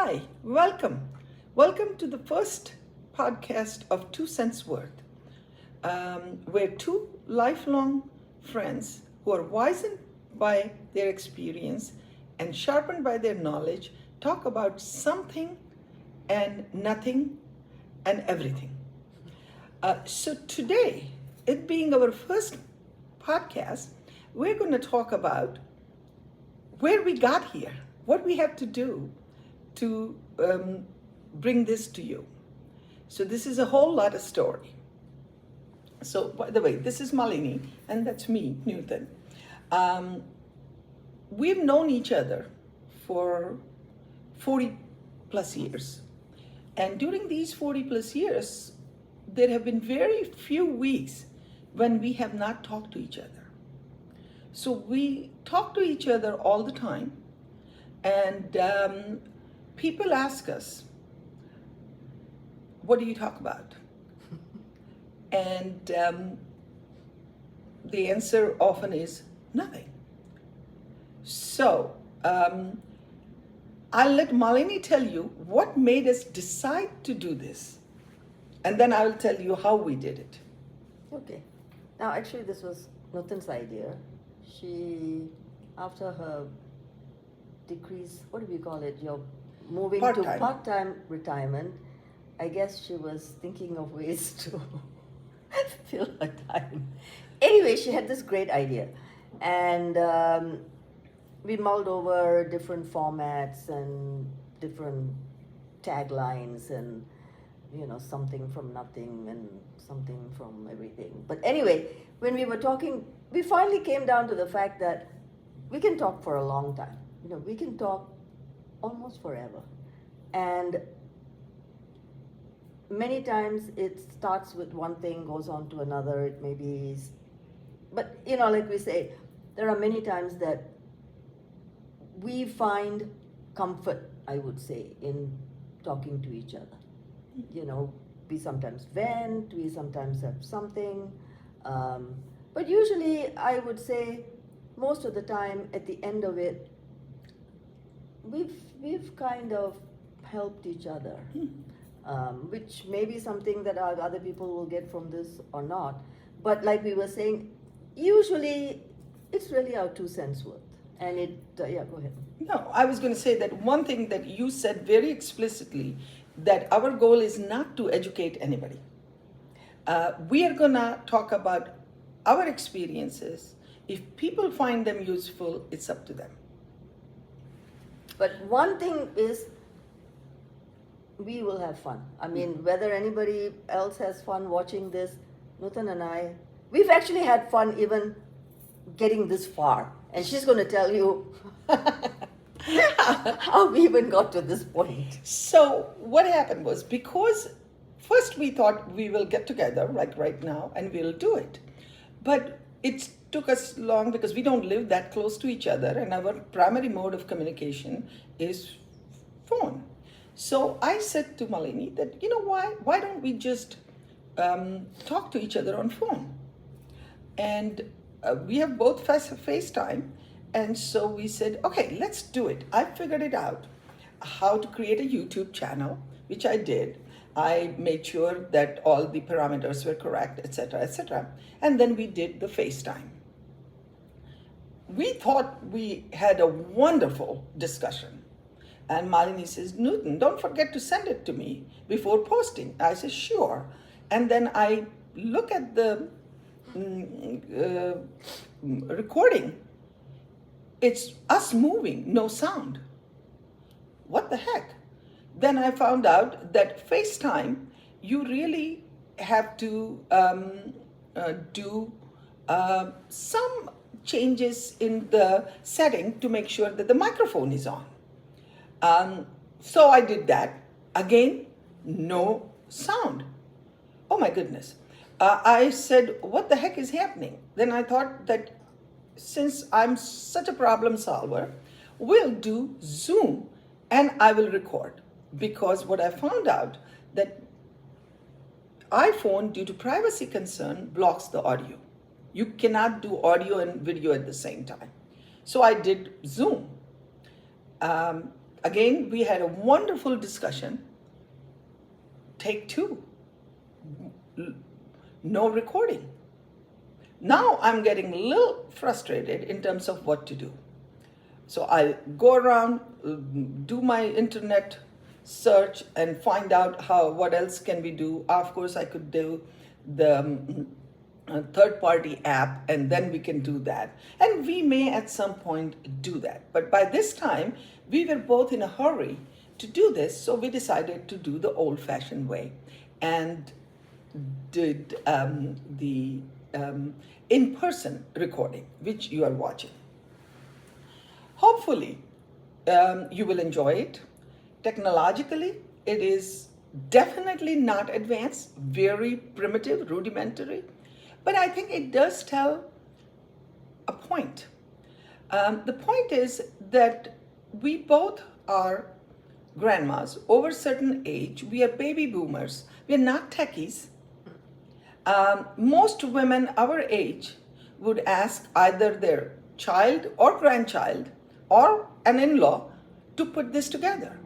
Hi, welcome. Welcome to the first podcast of Two Cents Worth, where two lifelong friends who are wizened by their experience and sharpened by their knowledge talk about something and nothing and everything. So today, it being our first podcast, we're going to talk about where we got here, what we have to do to bring this to you. So this is a whole lot of story. So by the way, this is Malini and that's me, Newton. We've known each other for 40 plus years. And during these 40 plus years, there have been very few weeks when we have not talked to each other. So we talk to each other all the time, and people ask us, what do you talk about? And the answer often is nothing. So I'll let Malini tell you what made us decide to do this. And then I'll tell you how we did it. Okay. Now, actually, this was Nutan's idea. She, after her decrease, what do we call it? You're moving to part-time retirement. I guess she was thinking of ways to fill her time. Anyway, she had this great idea. And we mulled over different formats and different taglines and something from nothing and something from everything. But anyway, when we were talking, we finally came down to the fact that we can talk for a long time. We can talk almost forever. And many times it starts with one thing, goes on to another, it may be, but like we say, there are many times that we find comfort, I would say, in talking to each other. We sometimes vent, we sometimes have something, but usually I would say most of the time at the end of it, we've kind of helped each other, which may be something that other people will get from this or not. But like we were saying, usually it's really our 2 cents worth. And yeah, go ahead. No, I was going to say that one thing that you said very explicitly, that our goal is not to educate anybody. We are going to talk about our experiences. If people find them useful, it's up to them. But one thing is, we will have fun. I mean, whether anybody else has fun watching this, Nutan and I, we've actually had fun even getting this far. And she's going to tell you how we even got to this point. So what happened was, because first we thought we will get together like right now and we'll do it. But it took us long because we don't live that close to each other and our primary mode of communication is phone. So I said to Malini that, why don't we just talk to each other on phone? And we have both FaceTime. And so we said, okay, let's do it. I figured it out, how to create a YouTube channel, which I did. I made sure that all the parameters were correct, etc., etc. And then we did the FaceTime. We thought we had a wonderful discussion. And Malini says, Newton, don't forget to send it to me before posting. I said, sure. And then I look at the recording. It's us moving, no sound. What the heck? Then I found out that FaceTime, you really have to do some changes in the setting to make sure that the microphone is on. So I did that. Again, no sound. Oh my goodness. I said, what the heck is happening? Then I thought that since I'm such a problem solver, we'll do Zoom and I will record. Because what I found out that iPhone, due to privacy concern, blocks the audio. You cannot do audio and video at the same time. So I did Zoom. again, we had a wonderful discussion. Take two. No recording. Now I'm getting a little frustrated in terms of what to do. So I go around, do my internet search and find out what else can we do. Of course, I could do the third-party app, and then we can do that. And we may at some point do that. But by this time, we were both in a hurry to do this, so we decided to do the old-fashioned way and did the in-person recording, which you are watching. Hopefully, you will enjoy it. Technologically, it is definitely not advanced, very primitive, rudimentary, but I think it does tell a point. The point is that we both are grandmas over a certain age. We are baby boomers. We are not techies. Most women our age would ask either their child or grandchild or an in-law to put this together.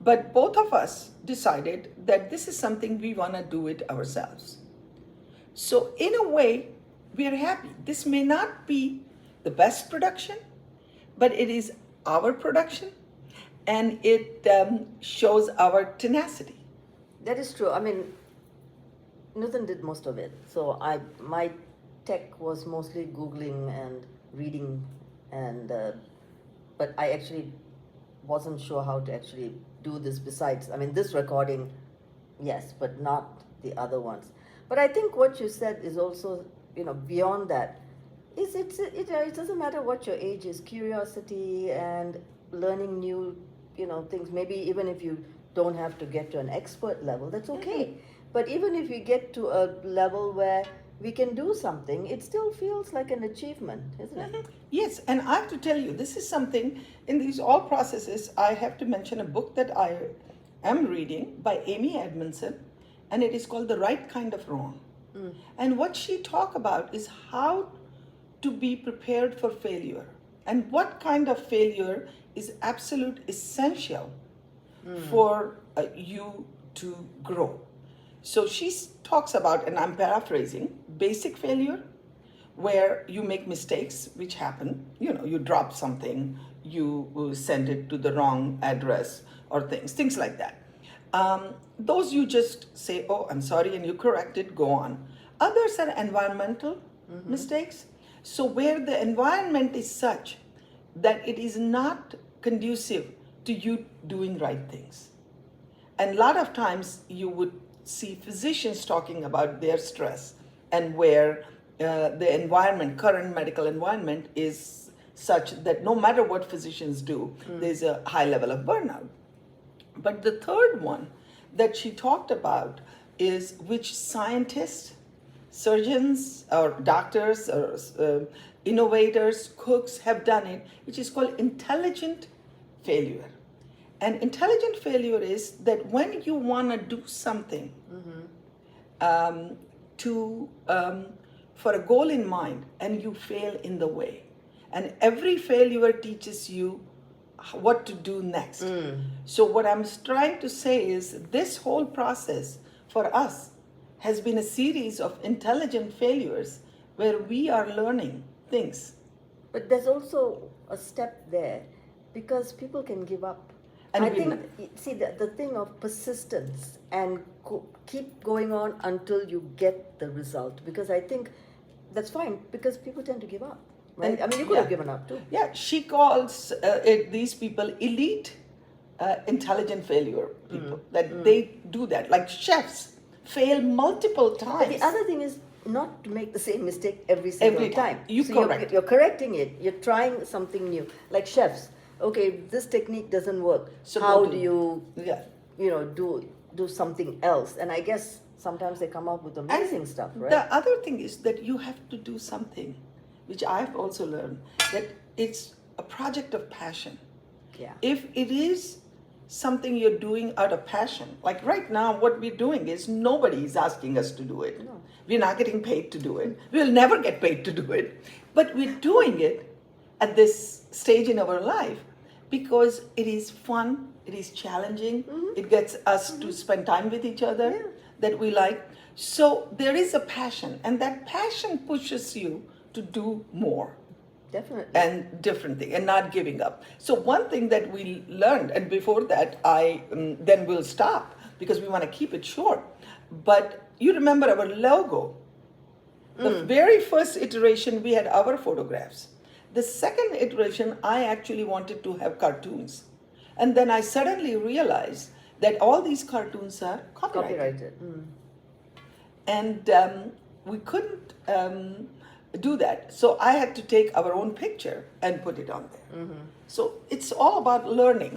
But both of us decided that this is something we want to do it ourselves. So in a way, we are happy. This may not be the best production, but it is our production, and it shows our tenacity. That is true. I mean, Nutan did most of it. So my tech was mostly Googling and reading, and but I actually wasn't sure how to actually do this besides, I mean, this recording, yes, but not the other ones. But I think what you said is also, beyond that, it doesn't matter what your age is, curiosity and learning new, things. Maybe even if you don't have to get to an expert level, that's okay. Mm-hmm. But even if you get to a level where we can do something, it still feels like an achievement, isn't it? Mm-hmm. Yes, and I have to tell you, this is something, in these all processes, I have to mention a book that I am reading by Amy Edmondson, and it is called The Right Kind of Wrong. Mm. And what she talks about is how to be prepared for failure, and what kind of failure is absolute essential for you to grow. So she talks about, and I'm paraphrasing, basic failure, where you make mistakes, which happen. You drop something, you send it to the wrong address or things like that. Those you just say, oh, I'm sorry, and you correct it, go on. Others are environmental mistakes. So where the environment is such that it is not conducive to you doing right things. And a lot of times you would see physicians talking about their stress, and where the environment, current medical environment, is such that no matter what physicians do, there's a high level of burnout. But the third one that she talked about is which scientists, surgeons or doctors or innovators, cooks have done it, which is called intelligent failure. And intelligent failure is that when you want to do something for a goal in mind, and you fail in the way. And every failure teaches you what to do next. So what I'm trying to say is this whole process for us has been a series of intelligent failures where we are learning things. But there's also a step there, because people can give up. And I think, see, the thing of persistence and keep going on until you get the result, because I think that's fine, because people tend to give up, right? I mean, you could have given up too. Yeah, she calls these people elite intelligent failure people, that they do that, like chefs fail multiple times. But the other thing is not to make the same mistake every single time. You're correcting it. You're trying something new. Like chefs, okay, this technique doesn't work. So how do you, do something else? And I guess sometimes they come up with amazing stuff, right? The other thing is that you have to do something, which I've also learned, that it's a project of passion. Yeah. If it is something you're doing out of passion, like right now what we're doing is nobody is asking us to do it. No. We're not getting paid to do it. We'll never get paid to do it. But we're doing it at this stage in our life because it is fun, it is challenging, it gets us to spend time with each other Yeah. that we like. So there is a passion, and that passion pushes you to do more Definitely. and different thing and not giving up. So one thing that we learned, and before that then we'll stop because we want to keep it short, but you remember our logo. The very first iteration we had our photographs. The second iteration I actually wanted to have cartoons, and then I suddenly realized that all these cartoons are copyrighted. And we couldn't do that. So I had to take our own picture and put it on there. So it's all about learning.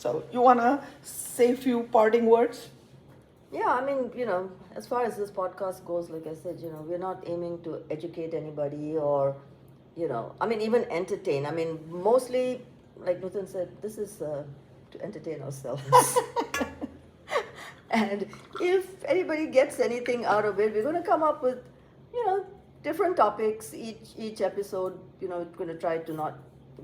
So you want to say a few parting words? Yeah, I mean, as far as this podcast goes, like I said, we're not aiming to educate anybody or, I mean, even entertain. I mean, mostly, like Nutan said, this is to entertain ourselves. And if anybody gets anything out of it, we're going to come up with, different topics. Each episode, we're going to try to not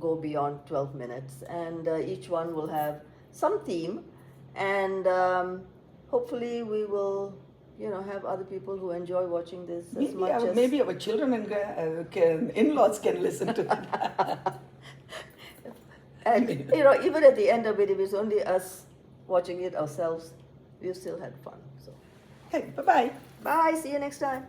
go beyond 12 minutes. And each one will have some theme. And hopefully we will, have other people who enjoy watching this as much as... Maybe our children and in-laws can listen to it. And, even at the end of it, if it's only us watching it ourselves, we've still had fun. So, Okay, bye-bye. bye. See you next time.